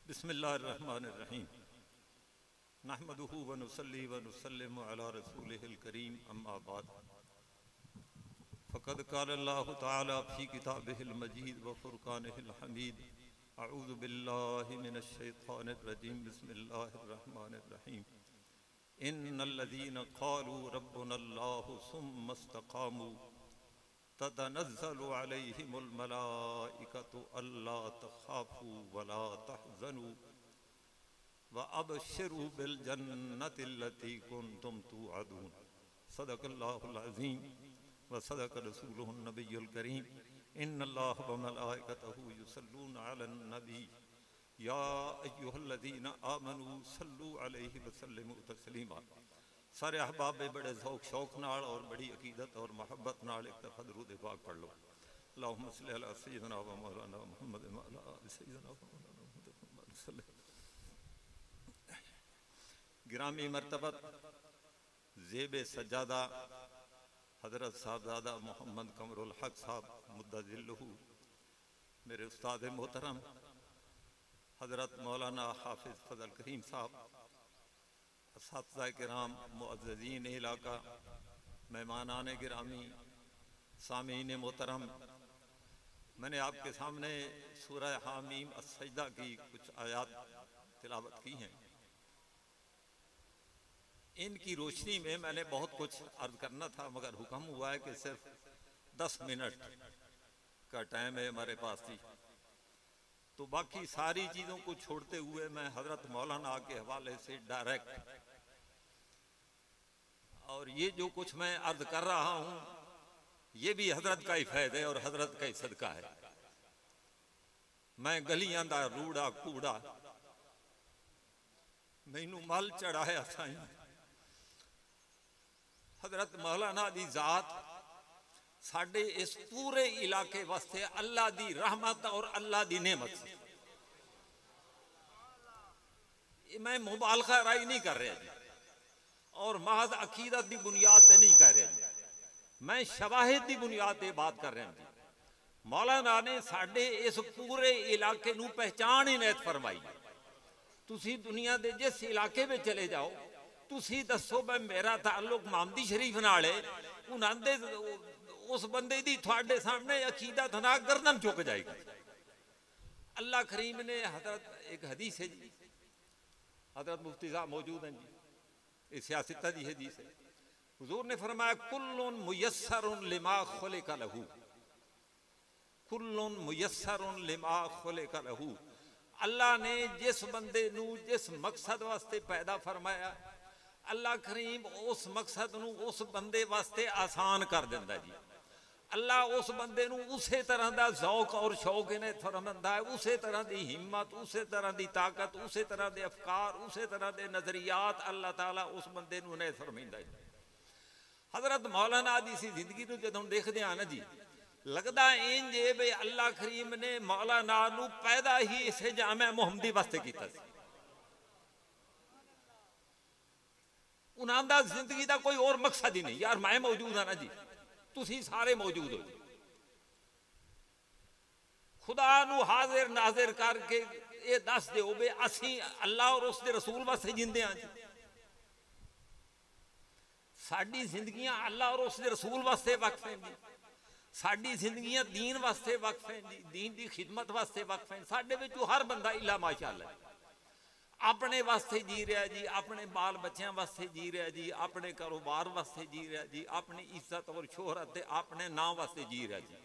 बिस्मिल्लाहिर्रहमानिर्रहीम नहमदुहु व नुसल्ली व नुसल्लिमु अला रसूलिहिल करीम अम्मा बाद फ़क़द क़ाल अल्लाहु तआला फ़ी किताबिहिल मजीद व फ़ुरक़ानिहिल हमीद अऊज़ु बिल्लाहि मिनश शैतानिर रजीम बिस्मिल्लाहिर्रहमानिर्रहीम इन्नल्लज़ीना क़ालू रब्बुनल्लाहु सुम्मा इस्तक़ामू ततनज़्ज़लु अलैहिमुल मलाइकतु अल्ला तख़ाफ़ू वला तहज़नू व अबशिरू बिल जन्नतिल्लती कुन्तुम तुअदून सदक़ल्लाहुल अज़ीम व सदक़ रसूलुहुन नबियुल करीम इन्नल्लाह व मलाइकतहु युसल्लूना अलन नबी या अय्युहल्लज़ीना आमनू सल्लू अलैहि व सल्लिमू तस्लीमा। सारे अहबाब बड़े ज़ौक़ शौक़ नाल और बड़ी अकीदत और मोहब्बत नाल एक दफ़ा दरूद पाक पढ़ लो। अल्लाहुम्मा सल्लि अला सय्यिदिना व मौलाना मुहम्मद व अला आलि सय्यिदिना व मौलाना मुहम्मद। गिरामी मर्तबत ज़ेबे सज्जादा हज़रत साहबज़ादा मोहम्मद कमरुल हक साहब मुद्दज़िल्लहु, मेरे उस्ताद मोहतरम हज़रत मौलाना हाफिज़ फ़ज़ल करीम साहब, असातिज़ा किराम, मुअज़्ज़ज़ीन इलाका, मेहमानान गिरामी, सामीन मोहतरम, मैंने आपके सामने सूरह हामीम अस-सजदा की कुछ आयात तिलावत की हैं। इनकी रोशनी में मैंने बहुत कुछ अर्ज करना था, मगर हुक्म हुआ है कि सिर्फ 10 मिनट का टाइम है हमारे पास थी, तो बाकी सारी चीज़ों को छोड़ते हुए मैं हज़रत मौलाना के हवाले से डायरेक्ट, और ये जो कुछ मैं अर्ज कर रहा हूँ ये भी हजरत का ही फैज़ है और हजरत का ही सदका है। मैं गलियां दा रूड़ा कूड़ा मैनू मल चढ़ाया साईं, हजरत मौलाना दी जात साडे इस पूरे इलाके वास्ते अल्लाह दी रहमत और अल्लाह दी नेमत। मैं मुबालगा राय नहीं कर रहा जी, और महज अकीदत की बुनियाद पर नहीं कह रहा जी, मैं शवाहिद की बुनियाद पर बात कर रहा जी। मौलाना ने साडे इस पूरे इलाके नू पहचान ही नैत फरमाई। तुसी दुनिया के जिस इलाके में चले जाओ, तुसी दसो मैं मेरा ताल्लुक मोहम्मदी शरीफ नाल है, उन्होंने उस बंदे दी थोड़े सामने अकीदत ना गर्दन चुक जाएगी। अल्लाह करीम ने हजरत एक हदीस है जी, हजरत मुफ्ती साहब मौजूद हैं जी, ये सियासत की हदीस है। हुजूर ने फरमाया कुल्लुन मुयस्सरुन लिमा खुलिका लहू, कुल्लुन मुयस्सरुन लिमा खुलिका लहू। अल्लाह ने जिस बंदे नू जिस मकसद वास्ते पैदा फरमाया, अल्लाह करीम उस मकसद नू उस बंदे वास्ते आसान कर देंदा जी। अल्लाह उस बंदे नू उसे तरह का ज़ौक और शौक इन्हें फरमांदा है, उसे तरह की हिम्मत, उसे तरह की ताकत, उसे तरह के अफकार, उसे तरह के नजरियात अल्लाह ताला उस बंदे नू इन्हें फरमांदा है। हजरत मौलाना दी सी जिंदगी नू जदों देखदे आ ना जी, लगदा इंज है भी अल्लाह करीम ने मौलाना नू पैदा ही इसे जामे मुहम्मदी वास्ते कीता सी। उन्हां दा जिंदगी का कोई और मकसद ही नहीं। यार मैं मौजूद हाँ ना जी, तुसी सारे मौजूद हो। खुदा नू हाजिर नाजिर करके ये दस दो बे असी अल्लाह और उसके रसूल वास्ते जिंदे हाँ जी। साडी जिंदगियां अल्लाह और उसके रसूल वास्ते वक्फ हैं जी, साडी जिंदगियां दीन वास्ते वक्फ हैं जी, दीन की खिदमत वास्ते वक्फ हैं। साडे विचों हर बंदा इला माशाअल्लाह अपने वास्ते जी रहा जी, अपने बाल बच्चों वास्ते जी रहा जी, अपने कारोबार वास्ते जी रहा जी, अपनी इज्जत और शोहरत अपने नाम वास्ते जी रहा जी।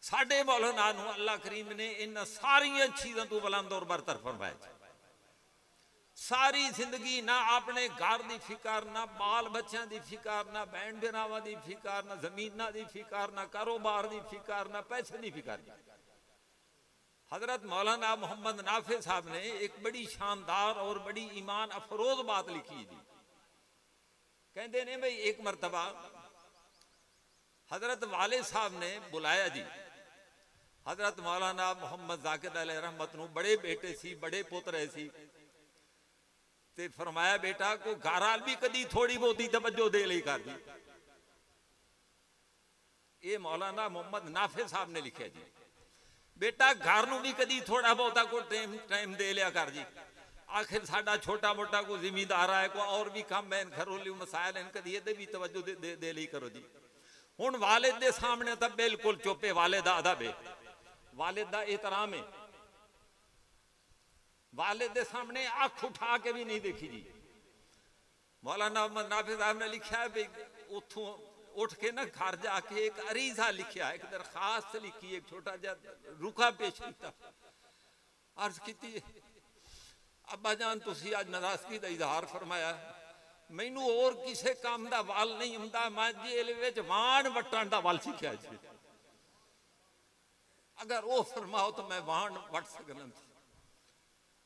साडे मौलाना नू अल्लाह करीम ने इन सारिया चीज़ों तो बुलंद और बरतर फरमाया। सारी जिंदगी ना अपने घर की फिकर, ना बाल बच्चों की फिकर, ना बहन बिरावां की फिकर, ना जमीना की फिकर, ना कारोबार की फिकर, ना पैसे की फिकर। हजरत मौलाना मोहम्मद नाफे साहब ने एक बड़ी शानदार और बड़ी ईमान अफरोज बात लिखी जी। कहते ने भाई एक मरतबा हजरत वाले साहब ने बुलाया जी हजरत मौलाना मोहम्मद जाकिर अलैहि रहमत नू, बड़े बेटे सी, बड़े पुत्र सी, ते फरमाया बेटा को घर वाल भी कदी थोड़ी बहुती तवज्जो दे ली कर दी। ये मौलाना मोहम्मद नाफे साहब ने लिखा जी। बेटा घर नूं भी कदी थोड़ा बहुता को टाइम दे लिया कर जी। आखिर साडा छोटा मोटा कोई जिमीदार है, कोई और भी काम है, घरेलू मसायल हैं, कदी ये भी तवज्जो दे ली करो जी। हुण वालिद दे सामने तो बिल्कुल चुप है, वालिद दा अदब है, वालिद दा एहतराम है, वालिद दे सामने अख उठा के भी नहीं देखी जी। मौलाना मोहम्मद नाफिज साहब ने लिखा है भाई उठों उठ के ना घर जाके एक अरीजा लिखा, एक दरखास्त लिखी, एक छोटा जा रुखा पेश किया, अर्ज की अब्बा जान तुसी अज नाराजगी का इजहार फरमाया, मैनू और किसी काम का वाल नहीं हुंदा, मैं जेल विच वाण वटण का वाल सीखिया जी, अगर वो फरमाओ तो मैं वाण वट सकना।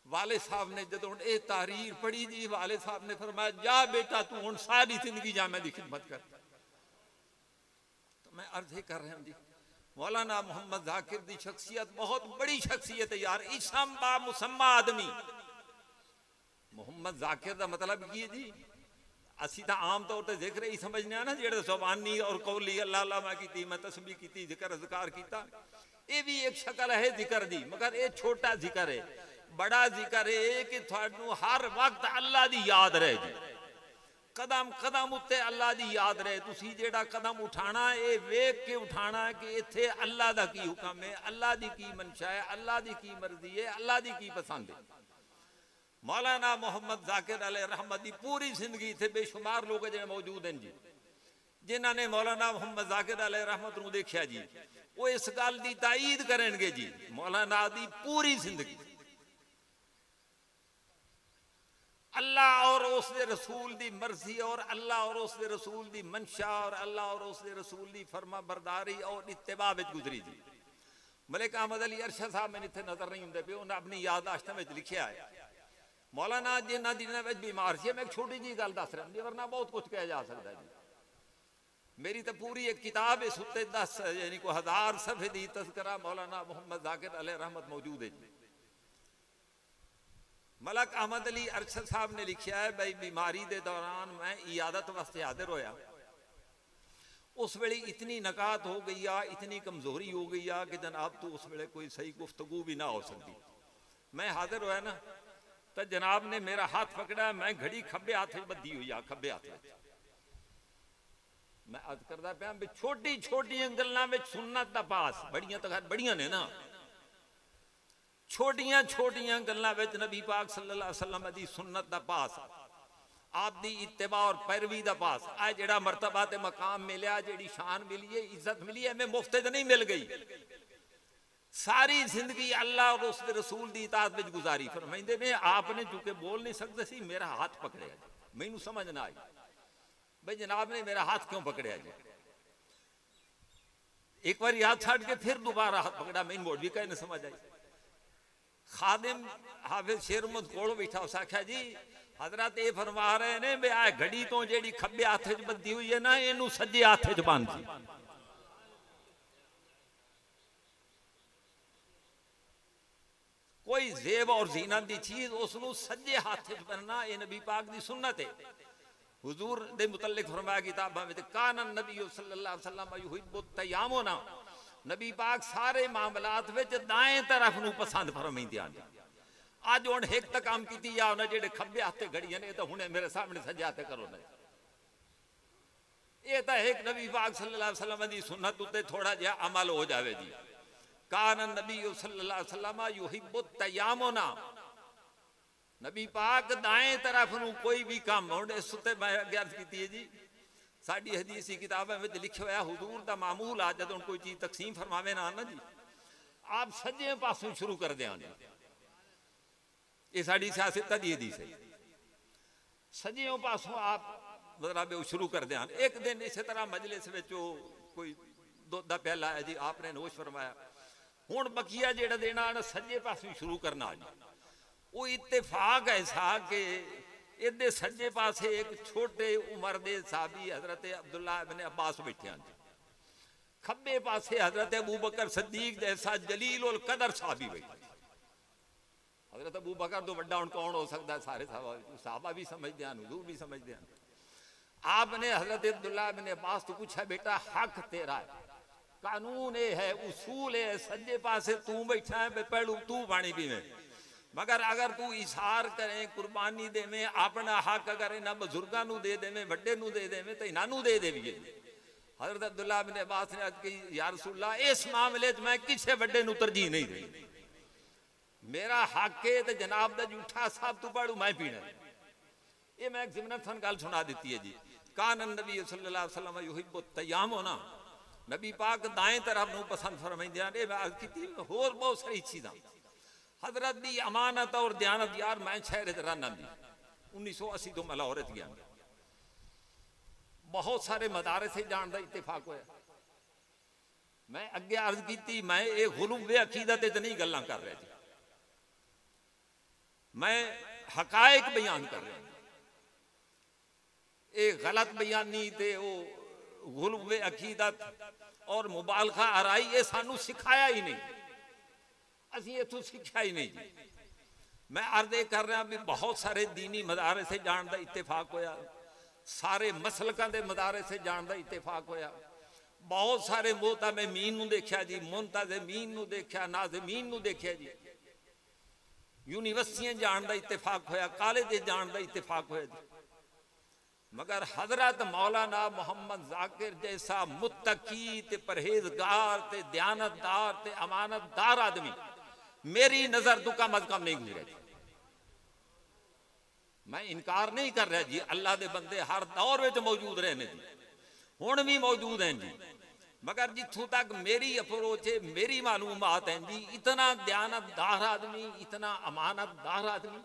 वाले साहब ने जदों ये तहरीर पढ़ी जी, वाले साहब ने फरमाया जा बेटा तू हुण सारी जिंदगी जामे दी खिदमत कर। तो मैं अर्ज ही कर रहा हूं जी, मौलाना मोहम्मद जाकिर दी शख्सियत बहुत बड़ी शख्सियत है यार, इसम बा मुसम्मा आदमी। मोहम्मद जाकिर का मतलब की है जी, असी तो आम तौर पर जिक्र ही समझने ना, जेड़े ज़बानी और कौली अल्लाह अल्लाह मैं की, मैं तस्बीह की, जिक्र अज़कार किया, ये भी एक शक्ल है जिक्र दी, मगर ये छोटा जिक्र है। बड़ा जिक्र है कि थानू हर वक्त अल्लाह दी याद रहे जी, कदम कदम उत्ते अल्लाह दी याद रहे। तुसी जेड़ा कदम उठाना ये वेख के उठाना कि इत्थे अल्लाह दा की हुक्म है, अल्लाह दी की मंशा है, अल्लाह दी की मर्जी है, अल्लाह दी की पसंद है। मौलाना मोहम्मद जाकिर अलैहि रहमत दी पूरी जिंदगी इत्थे बेशुमार लोग जिहड़े मौजूद हैं जी, जिन्हां ने मौलाना मोहम्मद जाकिर अलैहि रहमत नूं देखिया जी, वो इस गल दी ताईद करेंगे जी, मौलाना दी पूरी जिंदगी अल्लाह और उसके रसूल दी मर्जी और अल्लाह और उसके रसूल दी मंशा और अल्लाह और उसके रसूल दी फरमा बरदारी और इत्तिबा विच गुजरी जी। मलिक अहमद अली अरशद साहब मैंने इत्थे नजर नहीं हुंदे पे, उन्हें अपनी याददाश्तां विच लिखिया है, मौलाना जिन्हां दिनां विच बीमार सी, मैं एक छोटी जी गल दस रहा जी, वरना बहुत कुछ कहा जा सकता है जी। मेरी तो पूरी एक किताब इस उत्ते 10 यानी को 1000 सफ़े दी तज़किरा मौलाना मोहम्मद जाकिर अलैहि रहमत मौजूद है जी। मलक अहमद अली अरशद साहब ने लिखा है भाई, बीमारी के दौरान मैं इयादत वास्ते हाजिर होया, उस वेले इतनी नकात हो गई आ, इतनी कमजोरी हो गई आ कि जनाब तो उस वेले कोई सही गुफ्तगू भी ना हो सकती। मैं हाजिर होया ना तो जनाब ने मेरा हाथ पकड़ा, मैं घड़ी खब्बे हाथ में बधी हुई आ, खब्बे हाथ में। मैं अर्ज करदा पिया भी छोटी छोटी गल्लां विच सुन्नत दा पास, बड़ियां तो बड़ियां ने ना, छोटियां छोटियां गल्लां विच नबी पाक सल्लल्लाहु अलैहि वसल्लम दी सुन्नत दा पास, आप दी इत्तिबा और पैरवी दा पास, आ जेड़ा मर्तबा ते मकाम मिलिया, जेड़ी शान मिली है, इज्जत मिली है, मैं मुफ्त च नहीं मिल गई। सारी जिंदगी अल्लाह और उसके रसूल दी इताअत विच गुजारी। फरमाइंदे ने आपने चूंकि बोल नहीं सकते सी, मेरा हाथ पकड़िया, मैनू समझ ना आई भाई जनाब ने मेरा हाथ क्यों पकड़िया जी। एक बार हाथ छड़ के फिर दोबारा हाथ पकड़ा, मैनू मोड़ भी कहीं नहीं समझ आई। खादिम हाफिज शेर मुहम्मद कोल बैठा, उस आख्या जी हजरत ये फरमा रहे ने भी आ घड़ी तो जेड़ी खब्बे हाथ च बंधी हुई है ना, इनू सज्जे हाथ च बंद दी। कोई जेब और जीनत दी चीज उसनू सज्जे हाथ च बनना, ये नबी पाक दी सुन्नत है। हुजूर दे मुतल्लिक फरमाया किताबां विच, कान नबी सल्लल्लाहु अलैहि वसल्लम युहिब्बु तयम्मुना, नबी पाक सारे मामलात विच दाएं तरफ नूं पसंद फरमाइंदे आंदे। अज हुण एक तक काम कीती जा, उन्हें जेड़े खब्बे हाथे घड़ियां ने, तो हुणे मेरे सामने सज्जे हाथे करो ना, ये तो एक नबी पाक सल्लल्लाहु अलैहि वसल्लम दी सुन्नत उत्ते थोड़ा जिहा अमल हो जावे जी। कान नबी सल्लल्लाहु अलैहि वसल्लम युहिब्बु तयम्मुना, नबी पाक दाएं तरफ नूं कोई भी काम, हुण इस उत्ते मैं अगे अर्ज कीती है जी, साड़ी हदीसी किताबों में लिखे हुआ हुजूर दा मामूल आ, जदों कोई चीज तकसीम फरमावे ना ना जी, आप सज्जे पासों शुरू कर दें। ये साड़ी सियासत दी हदीस है, सज्जे पासों आप मतलब शुरू कर दें। एक दिन इस तरह मजलिस में कोई दुध दा प्याला है जी, आपने नोश फरमाया, हुण बकिया जेड़ा देना सज्जे पासों शुरू करना जी। वो इत्तेफाक ऐसा कि इधर सज्जे पासे एक छोटे उम्र के साहबी हजरत अब्दुल्ला इब्न अब्बास बैठे हैं, खब्बे पासे हजरत अबू बकर सद्दीक जैसा जलील उल कदर साहबी बैठे। हजरत अबू बकर तो बड़ा हुण कौन हो सकता है, सारे साहबा भी समझते हैं, हुजूर भी समझते हैं। आपने हजरत अब्दुल्ला इब्न अब्बास तो पूछा, बेटा हक तेरा है, कानून ये है, उसूल है, सज्जे पासे तू बैठा है, पहलू तू पानी पीवे। मगर अगर तू इशार करें, कुर्बानी देवे, अपना हक अगर इन्होंने बुजुर्गों को दे देवे, वड्डे नूं दे देवे, तो इन्हों दे देवीए। हज़रत अब्दुल्ला बिन अब्बास ने अर्ज़ की, या रसूलल्लाह, इस मामले मैं किसी वड्डे नूं तरजीह नहीं देनी, मेरा हक है तो जनाब दा जूठा साहब तू पढ़ू मैं पीना। ये मैं एक ज़िमनत सन गल सुना दी है जी। कान नबी सल्लल्लाहु अलैहि वसल्लम युहिब्बु तय्याम होना, नबी पाक दाएं तरफ नूं पसंद फरमाइंदे हैं। मैं अर्ज़ की होर बहुत सारी चीज़ां हजरत दी अमानत और दयानत। यार मैं शहर च रहना दी 1980 तो मैं लाहौर च गया, बहुत सारे मदारे से जान का इत्तेफाक होया। मैं अगे अर्ज की, मैं ये गुलूब अकीदत तो नहीं गल्लां कर रहा जी, मैं हकायक बयान कर रहा। ये गलत बयानी ते वो गुलूब अकीदत और मुबालगा आराई ये सानू सिखाया ही नहीं, असी इथों सीखा ही नहीं जी। मैं अर्ज कर रहा भी बहुत सारे दीनी मदारे से जान का इत्तेफाक होया, सारे मसलकों के मदारे से जान का इत्तेफाक होया। बहुत सारे मोहतमीन नूं देखा जी, मुंतज़मीन नूं देखा, नाज़मीन नूं देखा जी। यूनिवर्सिटियां जान का इत्तेफाक होया, कॉलेज जान का इत्तेफाक होया जी। मगर हजरत मौलाना मोहम्मद जाकिर जैसा मुत्तकी ते परहेजगार ते दयानतदार ते अमानतदार आदमी मेरी नजर तो कम अज कम नहीं गुजरा जी। मैं इनकार नहीं कर रहा जी, अल्लाह के बंदे हर दौर में मौजूद रहे हैं जी, हुण भी मौजूद हैं जी। मगर जिथों तक मेरी अप्रोच है, मेरी मालूमात है जी, इतना दयानतदार आदमी, इतना अमानतदार आदमी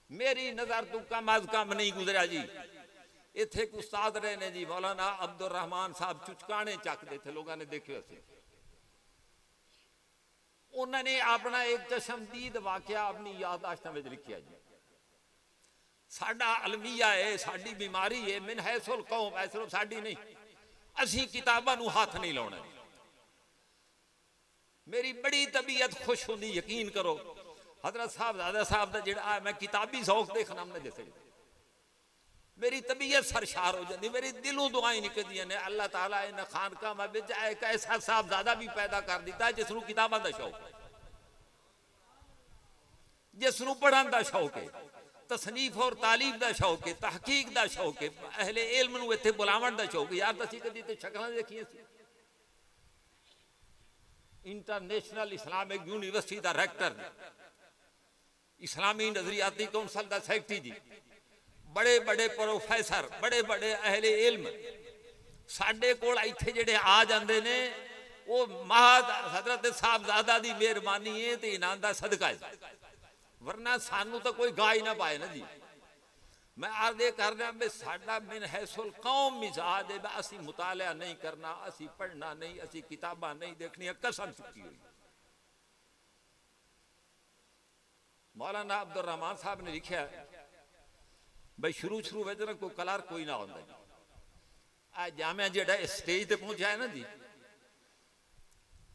मेरी नजर तो कम अज कम नहीं गुजरा जी। इत्थे एक उस्ताद रहे ने जी, मौलाना अब्दुल रहमान साहब, चुचकाने चकते थे, लोगों ने देखे उसे। उन्होंने अपना एक चशमदीद वाकया अपनी याददाश्त में लिखिया जी। साडा अलमिया है, साडी बीमारी है, मिन हैसुल कौम, है सिर्फ साडी नहीं, असी किताबां नूं हाथ नहीं लाउणा। मेरी बड़ी तबीयत खुश होंदी, यकीन करो। हजरत साहबजादा साहब का जिहड़ा मैं किताबी शौक देखना हमने जैसे मेरी तबीयत सरशार हो जाती, मेरी दिलों दुआएं निकलदियां ने। अल्लाह ताला इन खानका में एक ऐसा साहबजादा भी पैदा कर दिता है जिसनूं किताबां दा शौक है, जिसनूं पढ़न दा शौक है, तसनीफ और तालीम का शौक है, तहकीक का शौक है, अहले इल्म नूं इत्थे बुलावन का शौक है। यार असीं कदी ते शक्लां देखियां सी। इंटरनेशनल इस्लामिक यूनिवर्सिटी का रैक्टर, इस्लामी नजरियाती कौंसल का सैकटरी जी, बड़े बड़े प्रोफैसर, बड़े बड़े अहले इल्म साडे कोल इत्थे जिहड़े आ जांदे ने, वो महज हजरत साहबजादा दी मेहरबानी है ते इन्हां दा सदका है, वरना सानू तो कोई गा ही ना पाए ना जी। मैं अर्ज कर रहा भी साडा मिन हैसुल कौम मिजाज है, असी मुतालिया नहीं करना, असी पढ़ना नहीं, असी किताबां नहीं देखनी, कसम चुकी हुई। मौलाना अब्दुल रहमान साहब ने लिखा भाई शुरू में ना कोई कलर कोई ना होंदा जी। आ जामिया जिहड़ा स्टेज ते पहुंचा है ना जी,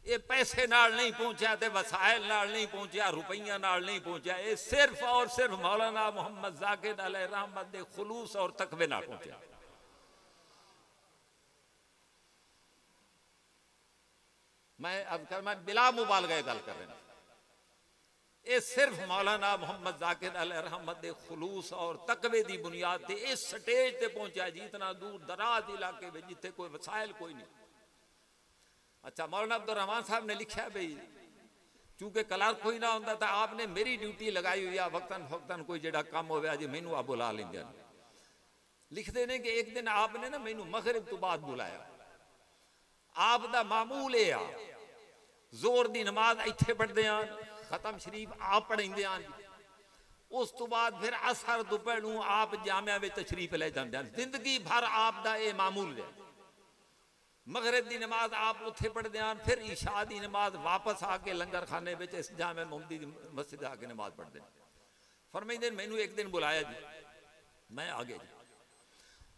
ये पैसे नाल नहीं पहुंचा, ते वसाइल नाल नहीं पहुंचा, रुपइया नाल नहीं पहुंचा, ये सिर्फ और सिर्फ मौलाना मोहम्मद जाकिर अलैहि रहमत दे खुलूस और तकवे नाल पहुंचा। मैं बिला मुबालगा गल कर रहा, ये सिर्फ मौलाना मोहम्मद जाकिर अलैहि रहमत दे खुलूस और तकवे की बुनियाद से इस स्टेज ते पहुंचा जी, इतना दूर दराज इलाके में जिथे कोई वसाइल कोई नहीं। अच्छा, मौलाना अब्दुल रहमान साहब ने लिखा भाई चूंकि कलर कोई ना होंदा तो आपने मेरी ड्यूटी लगाई हुई है, वक्तन फक्तन कोई जेड़ा काम हो जी मैनू आप बुला लेंगे। लिखते ने कि एक दिन आपने ना मैनू मगरिब तो बाद बुलाया, आप दा मामूल है जोर दी नमाज इत्थे पढ़दे हैं, खत्म शरीफ आप पढ़ेंदे हैं, उस तो बाद फिर असर दोपहर आप जामिया में तशरीफ ले जाते हैं। जिंदगी भर आप दा ये मामूल है। मगरिब की नमाज आप उत्थे पढ़ते हैं, फिर इशा की नमाज वापस आके लंगर खाने में इस जामे मोहम्मदी मस्जिद आके नमाज पढ़ते हैं। फरमाइंदे मैनू एक दिन बुलाया जी, मैं आ गया जी,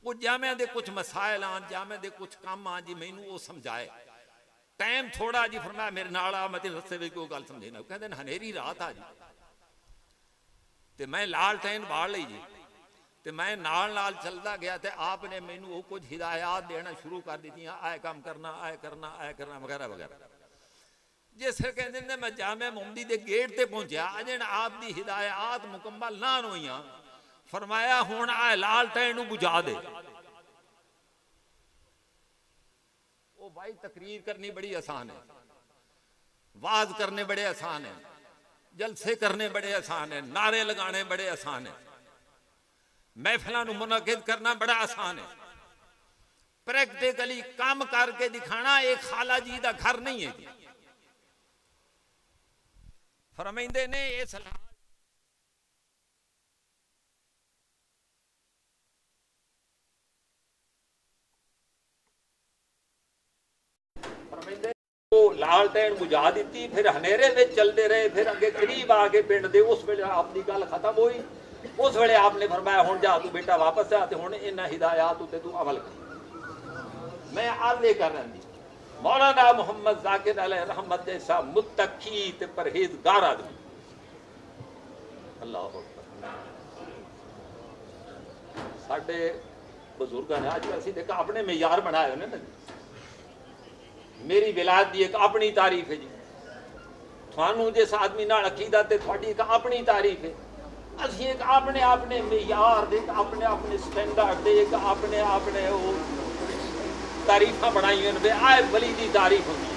वो जामिया के कुछ मसाइल आन, जामिया के कुछ काम आन जी, मैनू वो समझाए, टाइम थोड़ा जी, फरमाया मेरे नाल आ, मैं तेरे रस्ते में कोई गल समझे ना। कहते हनेरी रात आ जी, तो मैं लाल टैन बाल ली जी, तो मैं नाल चलता गया तो आपने मैनू वो कुछ हिदायत देना शुरू कर दी, आए काम करना, आए करना, आए करना वगैरह वगैरह। जिस कहते हैं मैं जामे मोहम्मदी के गेट पर पहुंचा, अजे आप दी हिदायत मुकम्मल ना हुई, फरमाया हुण आए लालटेन बुझा दे। ओ भाई तकरीर करनी बड़ी आसान है, वाज करने बड़े आसान है, जलसे करने बड़े आसान है, नारे लगाने बड़े आसान है, महफिलों को मुनक़िद करना बड़ा आसान है, प्रैक्टिकली काम करके दिखाना एक खाला जी का घर नहीं है जी। फरमाइंदे ने ये सलाह लालटेन बुझा दी, फिर हनेरे में चलते रहे, फिर अगे करीब आके पिंड दे, उस वे आपकी गल खत्म हुई। उस वे आपने फरमाया हुण जा तू बेटा वापस आ, हुण इन्हां हिदायत उत्ते तू अमल कर। मैं अर्ज़ कर रही मौलाना मुहम्मद ज़ाकिर अलैहि रहमत जैसा मुत्तकी ते परहेजगार आदमी, अल्लाह साडे बुजुर्गों ने अज असीं देखा अपने मेयार बनाए हुए ना। मेरी विलायत की एक अपनी तारीफ है जी, थानू जिस आदमी नाल अकीदा ते थोड़ी एक अपनी तारीफ है। असीं एक अपने अपने मेयार दे, अपने अपने स्टैंडर्ड दे, एक अपने अपने वो तारीफा बनाई हुई आए वली की तारीफ होगी।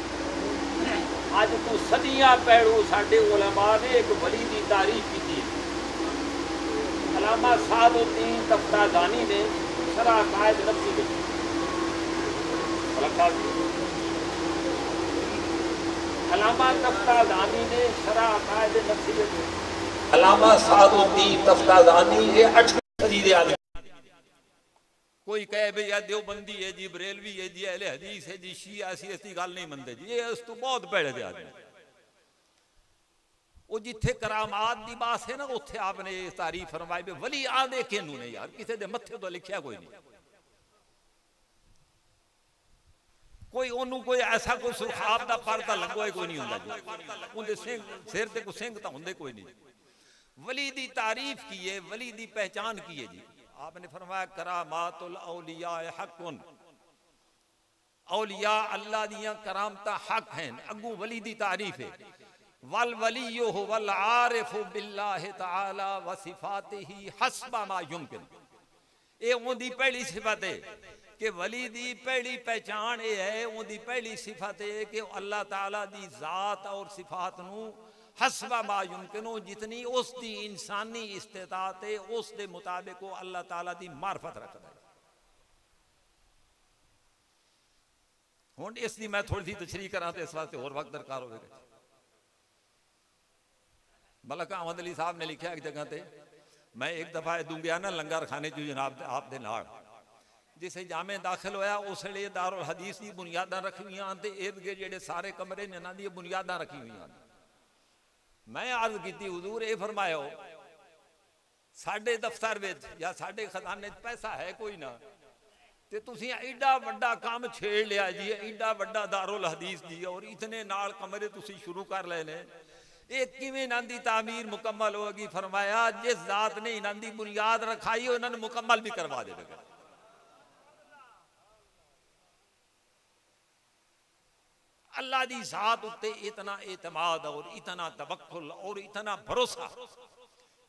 अज तू सदियां पैड़ू साडे उलमा ने एक वली की तारीफ की। अलामा सादुद्दीन तफ्ताज़ानी ने शरह कायद नफ्सी में अलामा तफ्ताज़ानी ने शरह कायद नफ्सी में अलामा सादुद्दीन तफ्ताज़ानी ये 8वीं सदी के आदमी। कोई कहे भाई यह देवबंदी है जी, बरेलवी है जी, अहले हदीस है जी, शिया ऐसी ऐसी गल नहीं मनते जी, ये उस तो बहुत भैड़े दे आदमी। वो जिथे करामात की बात है ना, उत्थे आपने तारीफ फरमाई भी वली आदे किनू ने यार, किसी के मत्थे तो लिखा कोई नहीं, कोई ओनू कोई ऐसा कोई सुरखाब का पर तो लगो कोई नहीं होंदा जी, उनके सिर ते कोई सिंह तो होंदे कोई नहीं। वली की तारीफ की है, वली की पहचान की है जी। आपने फरमाया करामातुल औलिया हक़ुन, औलिया अल्लाह दियां करामत हक हैं, अगू वली की तारीफ है। वल वलियो वल आरिफु बिल्लाहि तआला व सिफातिही हस्ब मा युमकिन, ये उनकी पहली सिफत है कि वली दी पहली पहचान ये है, उनकी पहली सिफत है कि अल्लाह ताला दी जात और सिफात नू हस्ब मा युमकिन, जितनी उसकी इंसानी इस्तेताअत है उस दे मुताबिक वो अल्लाह ताला दी मार्फत रखता है। हुण इसकी मैं थोड़ी सी तशरीह करा तो इस वास्ते होर वक्त दरकार होगा। मलक अहमद अली साहब ने लिखा एक जगह पे, मैं एक दफा दूं गया ना लंगर खाने जो जनाब आप दे नाल, जिसे जामे दाखिल होया उस वे दारुल हदीस की बुनियादा रखी हुई तो इर्द गिर्द जेडे सारे कमरे ने इन्हां दी बुनियादा रखी हुई। मैं अर्ज की हुजूर ये फरमायो साडे दफ्तर में या साडे खजाने पैसा है कोई ना, ते तुसीं एडा वड्डा काम छेड़ लिया जी, एडा वड्डा दारुल हदीस जी, और इतने नाल कमरे तुसीं शुरू कर ले ने, ये किवें इन्हां दी तामीर मुकम्मल होगी? फरमाया जिस जात ने इन्हां दी बुनियाद रखाई उन्होंने मुकम्मल भी करवा देगा। अल्लाह दी जात उत्ते इतना एतमाद और इतना तवक्कुल और इतना भरोसा,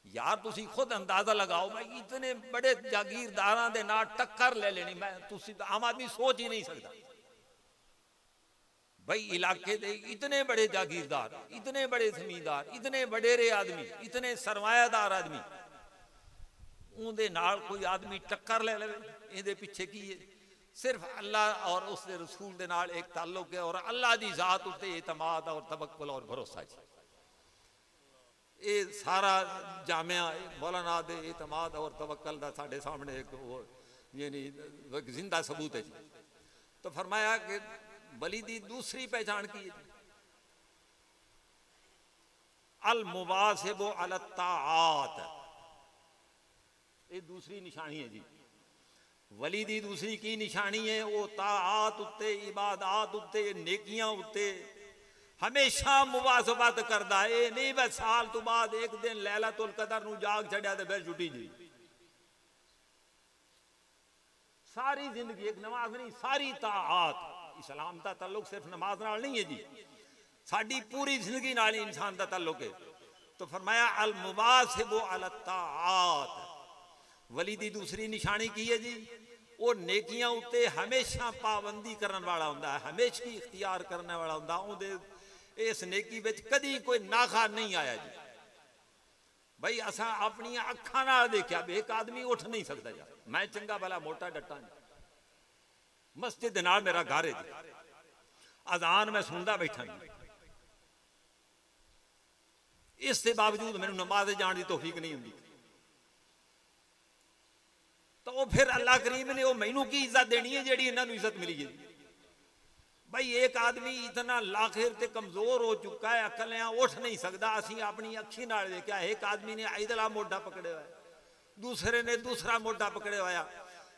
यार तुसी खुद अंदाजा लगाओ, मैं इतने बड़े जागीरदारां दे नाल टक्कर ले लेनी, मैं तुसी आम आदमी सोच ही नहीं सकता भाई इलाके दे इतने बड़े जागीरदार, इतने बड़े जमींदार, इतने वडेरे आदमी, इतने सरमायादार आदमी, उनदे नाल कोई आदमी टक्कर ले ले, इहदे पीछे की है? सिर्फ अल्लाह और उसके रसूल दे नाल एक ताल्लुक है और अल्लाह दी जात उत्ते एतमाद और तवक्कुल और भरोसा है। ये सारा जामिया मौलाना दे एतमाद और तवक्कुल दा साडे सामने एक वो यानी जिंदा सबूत है। तो फरमाया कि वली दी दूसरी पहचान की है अल मुवासिबु अला ताआत, ये दूसरी निशानी है जी। वली दी दूसरी की निशानी है वो ताआत उत्ते, इबादात उत्ते, नेकियां उत्ते हमेशा मुवाज़बत करदा है। नहीं बस साल तो बाद एक दिन लैलतुल कदर नू जाग छड़िया ते फिर छुट्टी जी, सारी जिंदगी एक नमाज नहीं, सारी ताआत। इस्लाम का ताल्लुक सिर्फ नमाज नाल नहीं है जी, साड़ी पूरी जिंदगी नाल ही इंसान का ताल्लुक है। तो फरमाया अल मुवासिबु अला ताआत। वली दी दूसरी निशानी की है जी, वो नेकियां उत्ते हमेशा पाबंदी करने वाला होंदा है, हमेशा ही इख्तियार करने वाला होंदा। उहदे इस नेकी विच कदी कोई नाखा नहीं आया जी। भाई असा अपनी अखा नाल देखा भी एक आदमी उठ नहीं सकता जी, मैं चंगा भला मोटा डट्टा नहीं, मस्जिद दे नाल मेरा घर है जी, अजान मैं सुनता बैठा जी, इसके बावजूद मैनू नमाज जाने की तौफीक नहीं होंगी। तो फिर अल्लाह करीम ने मैनू की इज्जत देनी है जी इन्होंने इज्जत मिली है। भाई एक आदमी इतना लाखिर ते कमजोर हो चुका है, अकलियां उठ नहीं सकता। असी अपनी अखी नाल देखा, एक आदमी ने इधला मोढा पकड़े हुआ, दूसरे ने दूसरा मोढा पकड़े हुआ,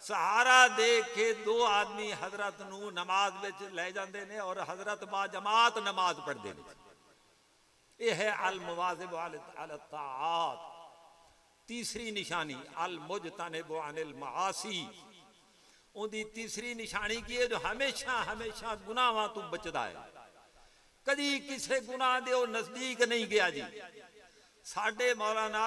सहारा दे के दो आदमी हजरत नू नमाज विच ले जाते हैं और हजरत बा जमात नमाज पढ़ते हैं। यह है अल मुवाज़िब अल ताआत। तीसरी निशानी अल मुजतनिब अनिल मआसी। उनकी तीसरी निशानी की है जो हमेशा हमेशा गुनाहां तो बचदा है, कदी किसी गुनाह दे नजदीक नहीं गया जी। साडे मौलाना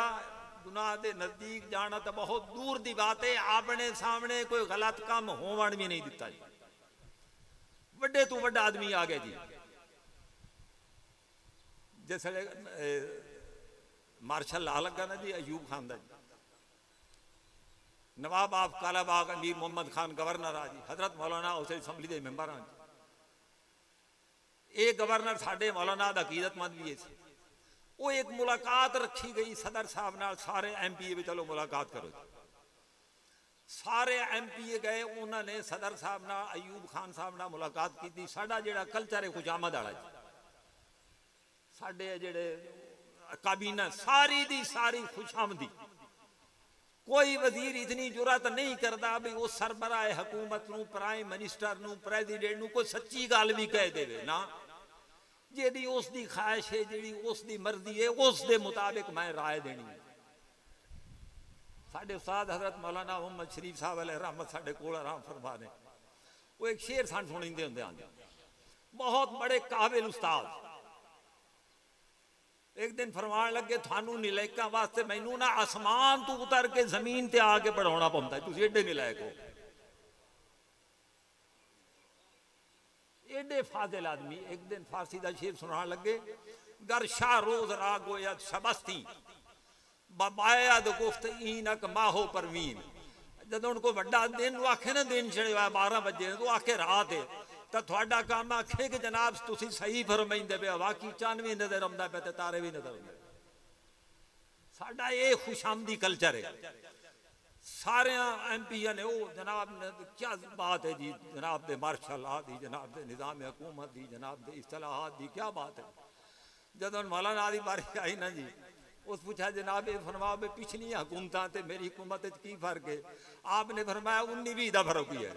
गुनाह के नजदीक जाना तो बहुत दूर की बात है, अपने सामने कोई गलत काम होवन भी नहीं दिता जी। वड्डे तो वड्डा आदमी आ गया जी। जिस मार्शल ला लगा ना जी अयूब खान का, नवाब ऑफ कालाबाग अमीर मोहम्मद खान गवर्नर आ जी, हजरत मौलाना उस असैम्बली के मैंबर हाँ जी। ये गवर्नर साढ़े मौलाना का अकीदतमंद भी है। वो एक मुलाकात रखी गई सदर साहब नाल, सारे MP भी चलो मुलाकात करो। सारे MP गए, उन्होंने सदर साहब नाल अयूब खान साहब नाल मुलाकात की। साडा जिहड़ा कल्चर है खुशामद वाला जी, साडे जिहड़े काबीना सारी दी सारी खुशामदी। कोई वजीर इतनी जुरत नहीं करता भी वो सरबराह हुकूमत नू, प्राइम मिनिस्टर नू, प्रेजिडेंट नू कोई सच्ची गल भी कह देवे ना, जी उसकी ख्वाहिश है, जी उसकी मर्जी है, उस दे मुताबिक मैं राय देनी है। साडे उस्ताद हजरत मौलाना मोहम्मद शरीफ साहब अलैहि रहमत साडे कोल आराम फरमा ने, वो एक शेर सन सुनिंदे हुंदे आंदे, बहुत बड़े काबिल उस्ताद। एक दिन फरमान लगे थानू निलायका वास्ते मैनू ना आसमान तो उतर के जमीन ते आके पढ़ाना पौंदा है, तुसीं एडे निलायक हो। एडे फाजिल आदमी एक दिन फारसी का शेर सुना लगे, गर शाह रोज राग गोया शबस्ती बाबायद गुफ्त इनक माहो परवीन। जब उनको बड़ा दिन आखे ना दिन चढ़े 12 बजे तो आखे रात है, तो थोड़ा काम आखे कि जनाब तुसीं सही फरमाइंदे पे, बाकी चंद भी नजर आउंदा पे ते तारे भी नजर आउंदे। साडा ये खुशामदी कल्चर है। सारे MP ने वो जनाब ने क्या बात है जी, जनाब दे मार्शल आ दी, जनाब दे निज़ाम हुकूमत दी, जनाब दे इस्तिलाहात दी, क्या बात है। जब मौलाना दी बारी आई ना जी, उस पूछा जनाब ये फरमाओ भी पिछली हुकूमतां ते मेरी हुकूमत की फर्क है। आपने फरमाया 19-20 का फर्क ही है।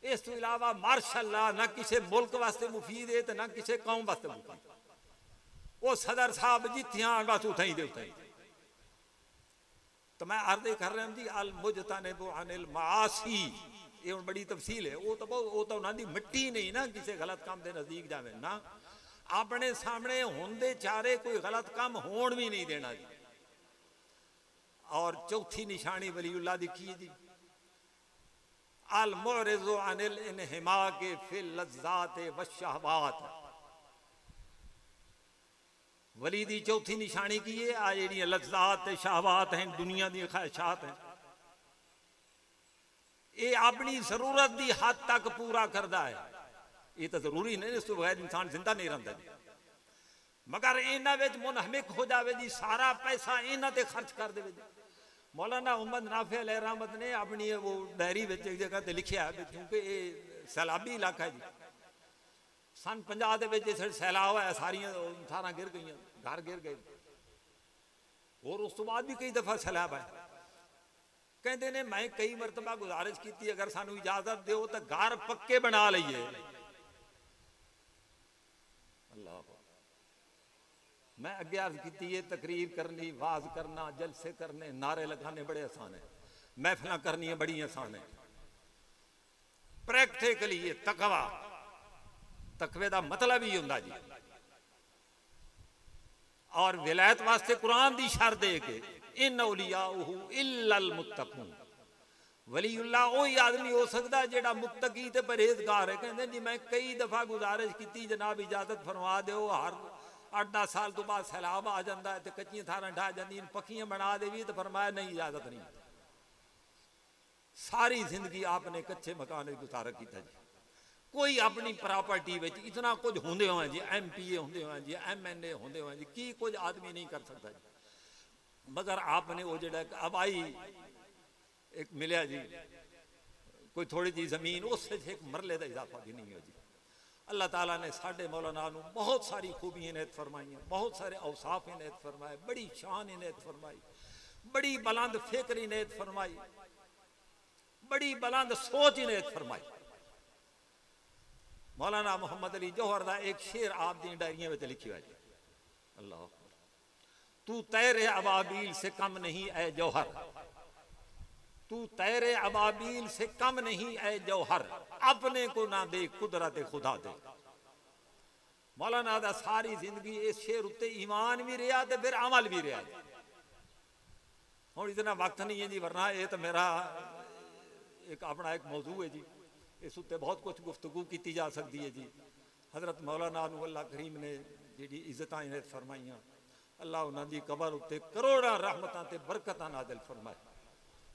इस तो इलावा मार्शल ला ना किसी मुल्क वास्ते मुफीद है तो ना किसी कौम वास्ते मुफीद। वो सदर साहब जित्तियां बस उठाई दे उठाई। तो मैं अर्ज कर रहा हूँ जी अल मुजतनिब अनिल मआसी, ये बड़ी तफसील है। वो तो उन्होंने मिट्टी नहीं ना किसी गलत काम के नजदीक जावे ना, अपने सामने होंदे चारे कोई गलत काम होण भी नहीं देना जी। और चौथी निशानी वलीउल्लाह दी की जी, अल मुरिज़ु अनिल इन्हिमाक फिल लज़्ज़ात व शहवात। वली दी चौथी निशानी की है आ जी लज़्ज़ात शहवात हैं, दुनिया दी ख्वाहिशात हैं, ये अपनी जरूरत की हद तक पूरा करता है। ये तो जरूरी नहीं, इस तो बगैर इंसान जिंदा नहीं रहता जी। मगर इन्हां विच मुनहमिक हो जाए जी, सारा पैसा इन्हां ते खर्च कर दे जी। मौलाना मोहम्मद नाफे अलैहि रहमत ने अपनी वो डायरी में एक जगह पर लिखा है, क्योंकि ये सैलाबी इलाका है जी। सन 50 के सैलाब आया, सारिया थारा गिर गई, घर गिर गए, और उस तो बाद भी कई दफा सैलाब आए। कहते ने मैं कई मरतबा गुजारिश की अगर सानू इजाजत दो तो घर पक्के बना लीए। अल्लाह, मैं अगे अर्ज की तकरीर करनी, वाज करना, जलसे करने, नारे लगाने बड़े आसान है। महफिल करनी बड़ी आसान है। प्रैक्टिकली ये तकवा, तकवे का मतलब ही होंदा जी। और विलायत वास्ते कुरान की शर दे के इन औलियाउहु इल्लल मुत्तकून, वलीउल्लाह वही आदमी हो सकता जेड़ा मुत्तकी ते परहेजगार है। कहते जी मैं कई दफा गुजारिश की जनाब इजाजत फरमा दो, हर 8-10 साल तो बाद सैलाब आ जाता है तो कच्चियां थारां ढा जांदियां, पक्कियां बना देवी, तो फरमाया नहीं इजाजत नहीं। सारी जिंदगी आपने कच्चे मकान गुजारा किया जी। कोई अपनी प्रॉपर्टी में इतना कुछ होंदे हुए जी, MPA होंदे हुए जी, MNA होंदे हुए जी, की कुछ आदमी नहीं कर सकता जी। मगर आपने वो जड़ा अब आई एक मिलया जी कोई थोड़ी जी जमीन, उस एक मरले का इजाफा भी नहीं हो जी। अल्लाह ताला ने साढ़े मौलाना नूं बहुत सारी खूबियां इनायत फरमाई, बहुत सारे औसाफ इनायत फरमाए, बड़ी शान इनायत फरमाई, बड़ी बुलंद फिक्र इनायत फरमाई, बड़ी बुलंद सोच इनायत फरमाई। मौलाना मोहम्मद अली जौहर का एक शेर आप दी डायरिया में लिखी हुआ है, अल्लाह तू तैरे अबाबील से कम नहीं ऐ जौहर, तू तैरे अबाबील से कम नहीं ऐ जौहर, अपने को ना दे कुदरत खुदा दे। मौलाना दा सारी जिंदगी इस शेर उत्ते ईमान भी रहा तो फिर अमल भी रहा। हुण इतना वक्त नहीं है जी, वरना ये तो मेरा एक अपना एक मौजू है जी, इस उत्ते बहुत कुछ गुफ्तगू की जा सकती है जी। हजरत मौलाना नूं अल्लाह करीम ने जी इज्जत इनायत फरमाइयां, अल्लाह उन्होंने कबर उत्ते करोड़ों रहमतां ते बरकतां नाज़िल फरमाए।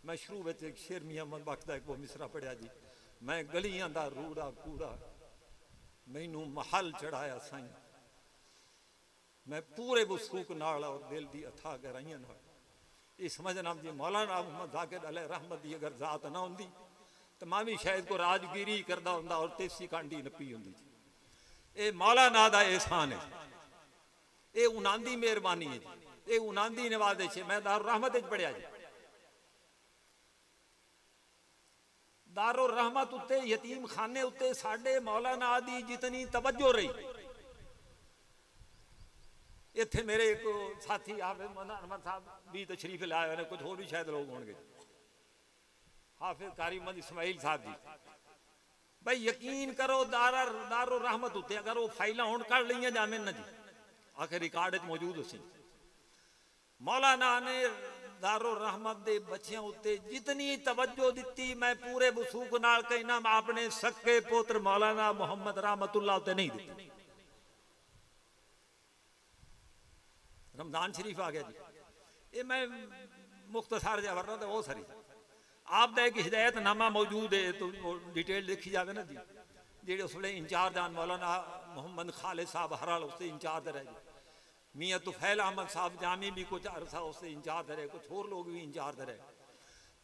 मैं शुरू में एक शेर मियां अहमद बख्श दा एक वो मिसरा पढ़िया जी, मैं गलियां दा रूड़ा कूड़ा मैनू महल चढ़ाया साईं, मैं पूरे वसूक नाल और दिल दी अथा गहराइयां नाल। ये समझना जी मौलाना मोहम्मद जाकिर अलैह रहमत दी अगर जात ना होंदी तो मैं भी शायद को राजगिरी करता होंदा और तेसी कांडी नपी होंदी जी। ये मौलाना दा एहसान है, ये उन्हां दी मेहरबानी है जी, ये उन्हां दी नवाजिश है। मैं दारुल रहमत विच पढ़िया जी, दारुल रहमत उत्ते यतीम खाने उत्ते साडे मौलाना दी जितनी तवज्जो रही, इत्थे मेरे एक साथी हाफिज अहमद साहब भी तशरीफ लाए हुए, कुछ होर भी शायद लोग होंगे, हाफिज कारी मोहम्मद इस्माइल साहब जी। भाई यकीन करो दारुल रहमत उत्ते अगर वो फाइलां हुण कढ़ लईयां जावें ना जी, आखिर रिकॉर्ड मौजूद सी, मौलाना ने दारुल रहमत दे बच्चियां उत्ते जितनी तवज्जो दी मैं पूरे वसूक नाल कहना मैं अपने सक्के पुत्र मौलाना मुहम्मद रहमतुल्लाह उत्ते नहीं दी। रमजान शरीफ आ गया जी, ये मैं मुख्तसार जा वरना तो वो सारी आपका एक हिदायतनामा मौजूद है, तो डिटेल देखी जाए ना जी। जेडे उस वे इंचार्ज आन मौलाना मुहम्मद खालिद साहब हराल उससे इंचार्ज रहे जी, मियाँ तुफैल अहमद साहब जामी भी कुछ अरसा उससे इंचार्ज रहे, कुछ होर लोग भी इंचार्ज रहे।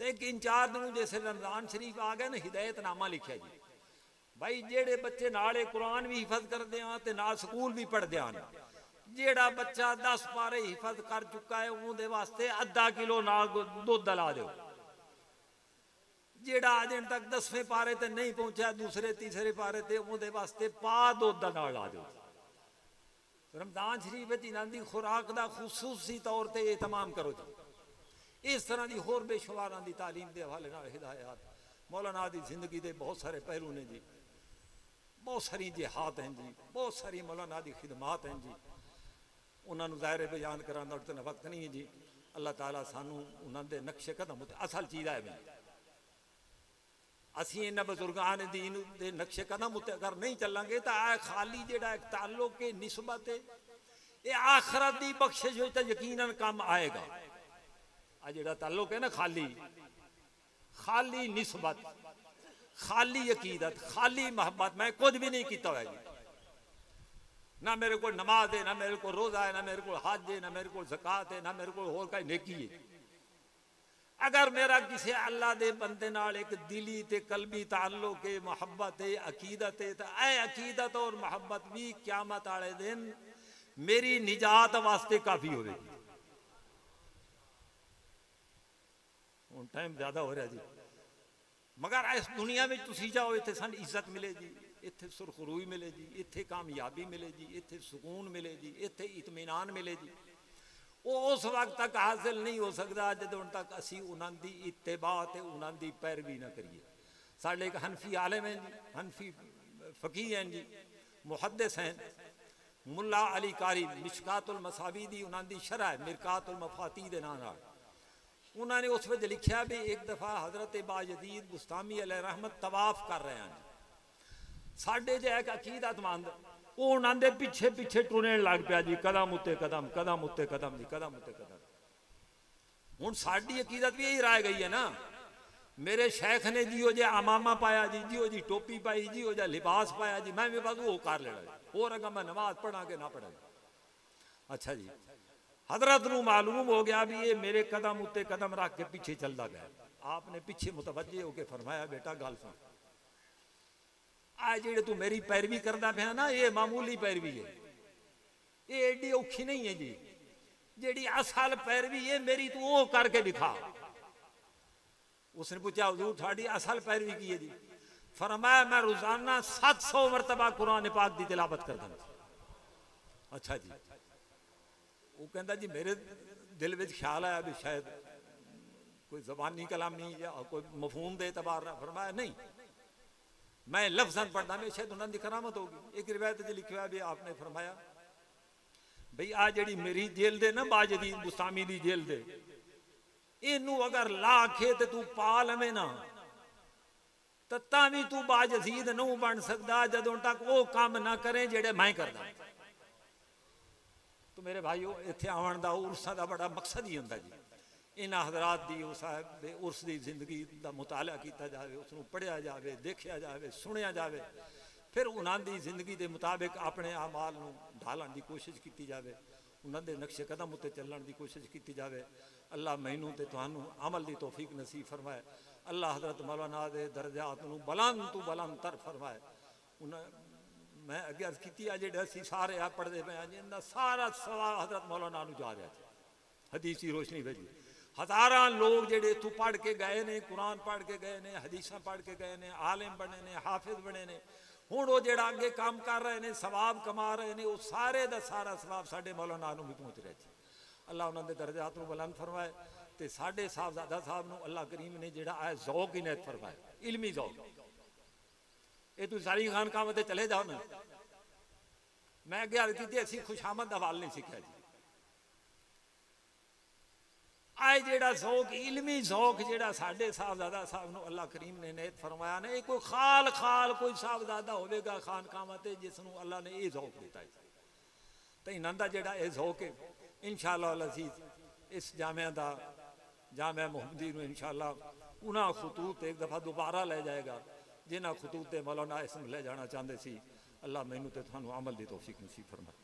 तो एक इंचार्ज में जैसे रमजान शरीफ आ गया ना हिदायतनामा लिखा जी, भाई जेडे बच्चे नाले कुरान भी हिफज करते हैं तो नाल स्कूल भी पढ़ते हैं, जेड़ा बच्चा 10 पारे हिफज कर चुका है उनके वास्ते अद्धा किलो नाल दुध ला दो, जेड़ा अजें तक 10वें पारे ते नहीं पहुंचा दूसरे तीसरे पारे ते उनके वास्ते पा दुध नाल ला दो। रमजान शरीफ इन्हां दी खुराक का खुसूसी तौर पर एहतमाम करो जी। इस तरह की होर बेशुमारां दी तालीम के हवाले नाल हिदायत मौलाना की जिंदगी के बहुत सारे पहलू ने जी, बहुत सारी जिहाद हैं जी, बहुत सारी मौलाना की खिदमात हैं जी, उन्होंने ज़ाहिर बयान कराना उतना वक्त नहीं है जी। अल्लाह ताला सानू उन्होंने नक्शे कदम उत्ते असल चीज़ है भी असी इन्हां बुजुर्गां ने दीन दे नक्शे कदम उत्ते अगर नहीं चलांगे तो आ खाली जेड़ा एक ताल्लुक के निस्बत है ये आखरत की बख्शिश तो यकीनन काम आएगा। आ जेड़ा ताल्लुक है ना खाली खाली निस्बत, खाली अकीदत, खाली मोहब्बत, मैं कुछ भी नहीं किया है जी, ना मेरे को नमाज है, ना मेरे को रोजा है, ना मेरे को हज है, ना मेरे को ज़कात है, ना मेरे को होर कोई नेकी है। अगर मेरा किसी अल्लाह दे बंदे नाल एक दिली ते कल्बी ताल्लुक है, मोहब्बत है, अकीदत है, तो ऐ अकीदत और मोहब्बत भी क़यामत वाले दिन मेरी निजात वास्ते काफ़ी होगी। हुण टाइम ज़्यादा हो रहा जी, मगर इस दुनिया में तुसी जाओ इत्थे सन इज्जत मिले जी, इत्थे सुरखरूई मिले जी, इत्थे कामयाबी मिले जी, इत्थे सुकून मिले जी, इत्थे इत्मीनान मिले जी। वो उस वक्त तक हासिल नहीं हो सकता जदों तक असी उन्हां दी इत्तिबा ते उन्हां दी पैरवी ना करिए। साढ़े एक हनफी आलिम हैं जी, हनफी फकीह हैं जी, मुहद्दिस हैं, मुल्ला अली कारी मिशकातुल मसावी दी उन्हां दी शरह है मिरकातुल मफाती दे नाम नाल। उन्होंने उस विच लिखिया भी एक दफ़ा हज़रत बायजीद बुस्तामी अलैहि रहमत तवाफ कर रहे हैं। साढ़े जो एक अकीदतमंद वो उन्होंने पिछे पिछे टुरन लग पिया जी, कदम उत्ते कदम, कदम उत्ते कदम जी, कदम उत्ते कदम। हुण साडी अकीदत भी यही रह गई है ना। मेरे शेख ने जियो जे अमामा पाया जी, जियो जी टोपी पाई, जियो जा लिबास पाया जी, मैं भी बस वो कर लेना, और अगर मैं नमाज पढ़ा के ना पढ़ा। अच्छा जी, हजरत नूं मालूम हो गया भी ये मेरे कदम उत्ते कदम रख के पीछे चलता गया। आपने पीछे मुतवज्जे होके फरमाया, बेटा गल सुन, आ जेड़े तू मेरी पैरवी करदा पिया ना, ये मामूली पैरवी है, ये एडी औखी नहीं है जी। जेड़ी असल पैरवी है मेरी, तू वो करके दिखा। उसने पूछा हुजूर थाड़ी असल पैरवी की है जी? फरमाया मैं रोजाना 700 मरतबा कुरान पाक की तिलावत करदा। अच्छा जी, वो कहता जी मेरे दिल में ख्याल आया भी शायद कोई जबानी कलामी या कोई मफहूम दे एतबार ना। फरमाया नहीं, मैं लफ्ज़न पढ़ता मैं शायद उन्होंने करामत होगी। एक रिवायत च लिखा हुआ भी आपने फरमाया भाई आ जड़ी मेरी जेल दे ना बायजीद बुस्तामी दी जेल दे, इनू अगर ला के ते तू पा लवे ना तो भी तू बायजीद नहीं बन सकता जदों तक वो काम ना करे जेड़े मैं करदा। तो मेरे भाईओ इत्थे आवन दा उर्सां दा बड़ा मकसद ही हुंदा जी। इन्हां हज़रात दी उस उर्स दी जिंदगी दा मुताला किया जाए, उसनूं पढ़िया जाए, देखिया जाए, सुनिया जाए, फिर उन्हां दी जिंदगी के मुताबिक अपने आमाल नूं ढालण की कोशिश की जाए, उन्हां दे नक्शे कदम उत्ते चलण की कोशिश की जाए। अल्लाह मैनू ते तुहानू अमल की तौफीक नसीब फरमाए। अल्लाह हज़रत मौलाना दे दर्जात नूं बुलंद तो बुलंद तर फरमाए। मैं अगे अर्ज की जेडे असी सारे आ पढ़ते पे हैं जिनका सारा सवा हज़रत मौलाना नूं जा रहा है। हदीस की रोशनी भेजी हज़ारां लोग जेडे इत्थों पढ़ के गए ने, कुरान पढ़ के गए ने, हदीसां पढ़ के गए ने, आलिम बने ने, हाफिज बने ने, हुण वो जेड़ा अगे काम कर रहे हैं, सवाब कमा रहे हैं, वो सारे दा सारा सवाब साडे मौलाना नूं भी पहुँच रहा है। अल्लाह उन्हां दे दर्जात नूं बुलंद फरमाए। ते साडे साहबजादा साहब नूं अल्लाह करीम ने जेड़ा है ज़ौक इनायत फरमाए, इल्मी ज़ौक। ये तुसीं सारी खानकाहां ते चले जाओ ना, मैं अगे अर्ज की असीं खुशामद दा वाल नहीं सीखिया जी। आए जेड़ा ज़ौक इल्मी ज़ौक जेड़ा साडे साहबजादा साहब नूं अल्लाह करीम ने इनायत फरमाया ने, कोई खाल खाल कोई साहबजादा होवेगा खानकाहां ते जिसनूं अल्लाह ने ये ज़ौक दिता है। तो इन्हां दा जेड़ा ये ज़ौक है इंशाअल्लाह अज़ीज़ इस जामिया दा जामिया मुहम्मदी नूं इंशाअल्लाह उन्हां खतूत एक दफ़ा दोबारा ले जाएगा जिन्हां खतूत ते मौलाना इसम ले जाना चाहते सी। अल्लाह मैनू ते तुहानू अमल दी तौफीक नसीब फरमाए।